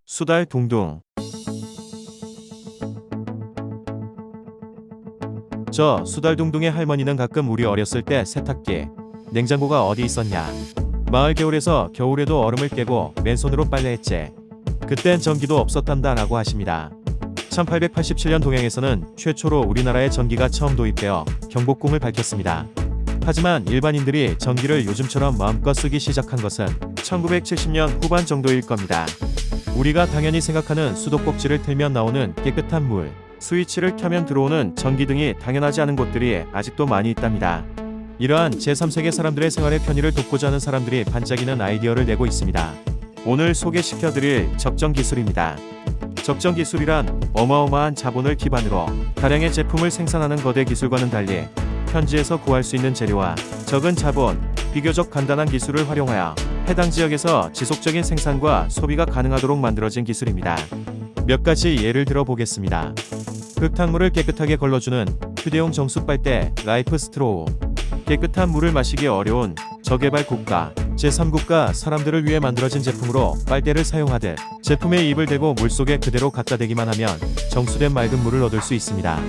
수달 둥둥. 저 수달둥둥의 할머니는 가끔 우리 어렸을 때 세탁기, 냉장고가 어디 있었냐, 마을 겨울에서 겨울에도 얼음을 깨고 맨손으로 빨래했지, 그땐 전기도 없었단다 라고 하십니다. 1887년 동양에서는 최초로 우리나라에 전기가 처음 도입되어 경복궁을 밝혔습니다. 하지만 일반인들이 전기를 요즘처럼 마음껏 쓰기 시작한 것은 1970년 후반 정도일 겁니다. 우리가 당연히 생각하는 수도꼭지를 틀면 나오는 깨끗한 물, 스위치를 켜면 들어오는 전기 등이 당연하지 않은 곳들이 아직도 많이 있답니다. 이러한 제3세계 사람들의 생활의 편의를 돕고자 하는 사람들이 반짝이는 아이디어를 내고 있습니다. 오늘 소개시켜드릴 적정기술입니다. 적정기술이란 어마어마한 자본을 기반으로 다량의 제품을 생산하는 거대 기술과는 달리 현지에서 구할 수 있는 재료와 적은 자본, 비교적 간단한 기술을 활용하여 해당 지역에서 지속적인 생산과 소비가 가능하도록 만들어진 기술입니다. 몇 가지 예를 들어 보겠습니다. 흙탕물을 깨끗하게 걸러주는 휴대용 정수 빨대 라이프 스트로우. 깨끗한 물을 마시기 어려운 저개발 국가, 제3국가 사람들을 위해 만들어진 제품으로 빨대를 사용하듯 제품에 입을 대고 물속에 그대로 갖다 대기만 하면 정수된 맑은 물을 얻을 수 있습니다.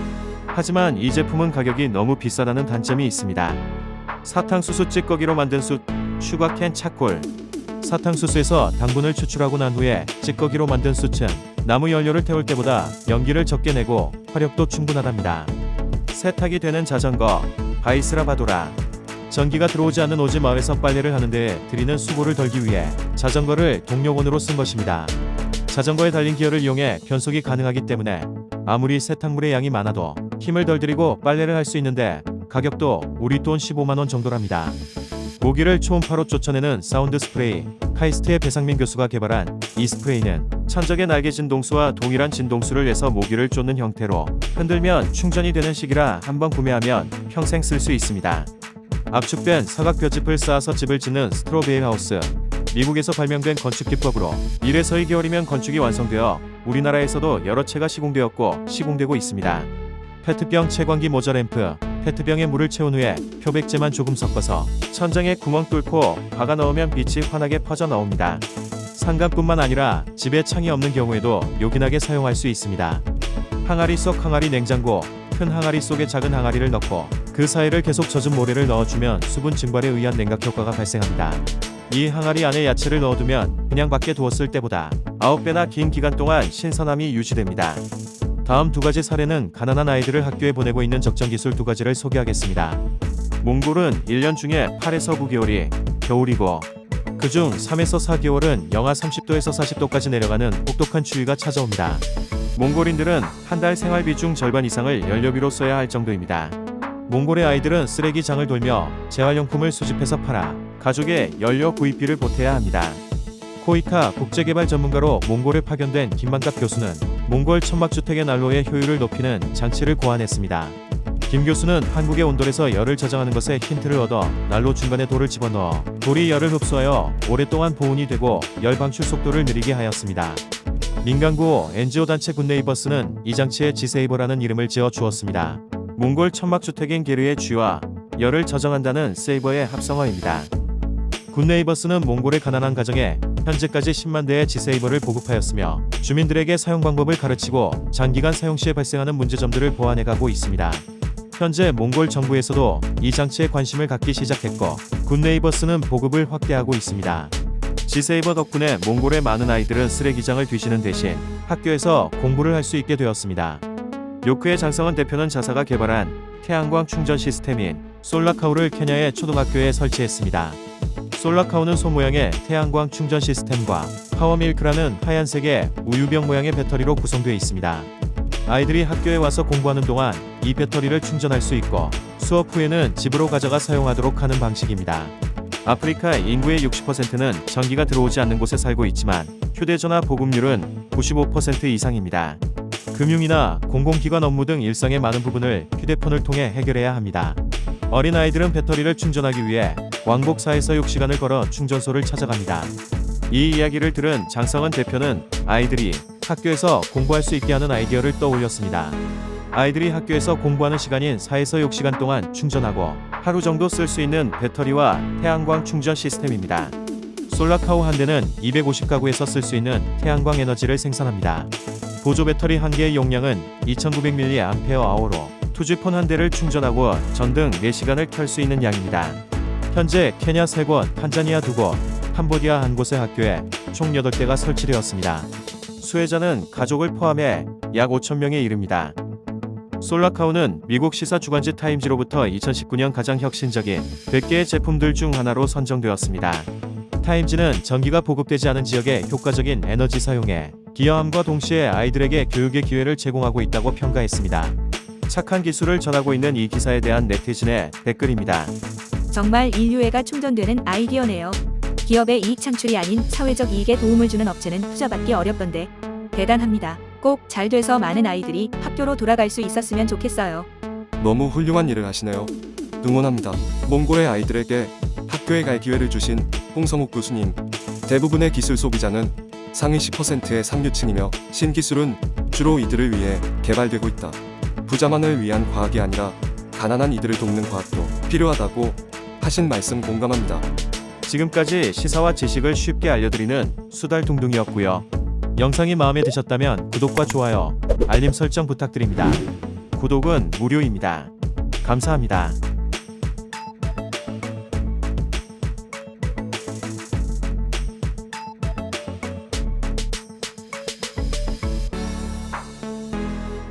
하지만 이 제품은 가격이 너무 비싸다는 단점이 있습니다. 사탕수수 찌꺼기로 만든 숯, 슈가캔 차콜. 사탕수수에서 당분을 추출하고 난 후에 찌꺼기로 만든 숯은 나무 연료를 태울 때보다 연기를 적게 내고 화력도 충분하답니다. 세탁이 되는 자전거, 바이스라바도라. 전기가 들어오지 않는 오지 마을에서 빨래를 하는데 들이는 수고를 덜기 위해 자전거를 동력원으로 쓴 것입니다. 자전거에 달린 기어를 이용해 변속이 가능하기 때문에 아무리 세탁물의 양이 많아도 힘을 덜 들이고 빨래를 할 수 있는데 가격도 우리 돈 15만원 정도랍니다. 모기를 초음파로 쫓아내는 사운드 스프레이, 카이스트의 배상민 교수가 개발한 이 스프레이는 천적의 날개 진동수와 동일한 진동수를 내서 모기를 쫓는 형태로 흔들면 충전이 되는 식이라 한번 구매하면 평생 쓸 수 있습니다. 압축된 사각뼈짚을 쌓아서 집을 짓는 스트로베일 하우스. 미국에서 발명된 건축 기법으로 1에서 2개월이면 건축이 완성되어 우리나라에서도 여러 채가 시공되었고 시공되고 있습니다. 페트병 채광기 모자램프. 페트병에 물을 채운 후에 표백제만 조금 섞어서 천장에 구멍 뚫고 박아 넣으면 빛이 환하게 퍼져 나옵니다. 상가뿐만 아니라 집에 창이 없는 경우에도 요긴하게 사용할 수 있습니다. 항아리 속 항아리 냉장고. 큰 항아리 속에 작은 항아리를 넣고 그 사이를 계속 젖은 모래를 넣어주면 수분 증발에 의한 냉각 효과가 발생합니다. 이 항아리 안에 야채를 넣어두면 그냥 밖에 두었을 때보다 9배나 긴 기간 동안 신선함이 유지됩니다. 다음 두 가지 사례는 가난한 아이들을 학교에 보내고 있는 적정기술 두 가지를 소개하겠습니다. 몽골은 1년 중에 8에서 9개월이 겨울이고 그중 3에서 4개월은 영하 30도에서 40도까지 내려가는 혹독한 추위가 찾아옵니다. 몽골인들은 한 달 생활비 중 절반 이상을 연료비로 써야 할 정도입니다. 몽골의 아이들은 쓰레기장을 돌며 재활용품을 수집해서 팔아 가족의 연료 구입비를 보태야 합니다. 코이카 국제개발 전문가로 몽골에 파견된 김만갑 교수는 몽골 천막주택의 난로의 효율을 높이는 장치를 고안했습니다. 김 교수는 한국의 온돌에서 열을 저장하는 것에 힌트를 얻어 난로 중간에 돌을 집어넣어 돌이 열을 흡수하여 오랫동안 보온이 되고 열 방출 속도를 느리게 하였습니다. 민간구호 NGO 단체 굿네이버스는 이 장치에 지세이버라는 이름을 지어 주었습니다. 몽골 천막주택인 게르의 쥐와 열을 저장한다는 세이버의 합성어입니다. 굿네이버스는 몽골의 가난한 가정에 현재까지 10만 대의 지세이버를 보급하였으며 주민들에게 사용 방법을 가르치고 장기간 사용 시에 발생하는 문제점들을 보완해가고 있습니다. 현재 몽골 정부에서도 이 장치에 관심을 갖기 시작했고 굿네이버스는 보급을 확대하고 있습니다. 지세이버 덕분에 몽골의 많은 아이들은 쓰레기장을 뒤지는 대신 학교에서 공부를 할 수 있게 되었습니다. 요크의 장성원 대표는 자사가 개발한 태양광 충전 시스템인 솔라카우를 케냐의 초등학교에 설치했습니다. 솔라카우는 소 모양의 태양광 충전 시스템과 파워밀크라는 하얀색의 우유병 모양의 배터리로 구성되어 있습니다. 아이들이 학교에 와서 공부하는 동안 이 배터리를 충전할 수 있고 수업 후에는 집으로 가져가 사용하도록 하는 방식입니다. 아프리카 인구의 60%는 전기가 들어오지 않는 곳에 살고 있지만 휴대전화 보급률은 95% 이상입니다. 금융이나 공공기관 업무 등 일상의 많은 부분을 휴대폰을 통해 해결해야 합니다. 어린아이들은 배터리를 충전하기 위해 왕복 4에서 6시간을 걸어 충전소를 찾아갑니다. 이 이야기를 들은 장성원 대표는 아이들이 학교에서 공부할 수 있게 하는 아이디어를 떠올렸습니다. 아이들이 학교에서 공부하는 시간인 4에서 6시간 동안 충전하고 하루 정도 쓸 수 있는 배터리와 태양광 충전 시스템입니다. 솔라카우 한 대는 250가구에서 쓸 수 있는 태양광 에너지를 생산합니다. 보조 배터리 한 개의 용량은 2900mAh로 투지폰 한 대를 충전하고 전등 4시간을 켤 수 있는 양입니다. 현재 케냐 3곳, 탄자니아 2곳, 캄보디아 1곳의 학교에 총 8대가 설치되었습니다. 수혜자는 가족을 포함해 약 5,000명에 이릅니다. 솔라카우는 미국 시사 주간지 타임지로부터 2019년 가장 혁신적인 100개의 제품들 중 하나로 선정되었습니다. 타임지는 전기가 보급되지 않은 지역에 효과적인 에너지 사용에 기여함과 동시에 아이들에게 교육의 기회를 제공하고 있다고 평가했습니다. 착한 기술을 전하고 있는 이 기사에 대한 네티즌의 댓글입니다. 정말 인류애가 충전되는 아이디어네요. 기업의 이익 창출이 아닌 사회적 이익에 도움을 주는 업체는 투자받기 어렵던데 대단합니다. 꼭 잘 돼서 많은 아이들이 학교로 돌아갈 수 있었으면 좋겠어요. 너무 훌륭한 일을 하시네요. 응원합니다. 몽골의 아이들에게 학교에 갈 기회를 주신 홍성욱 교수님. 대부분의 기술 소비자는 상위 10%의 상류층이며 신기술은 주로 이들을 위해 개발되고 있다. 부자만을 위한 과학이 아니라 가난한 이들을 돕는 과학도 필요하다고 하신 말씀 공감합니다. 지금까지 시사와 지식을 쉽게 알려드리는 수달둥둥이었고요. 영상이 마음에 드셨다면 구독과 좋아요, 알림 설정 부탁드립니다. 구독은 무료입니다. 감사합니다.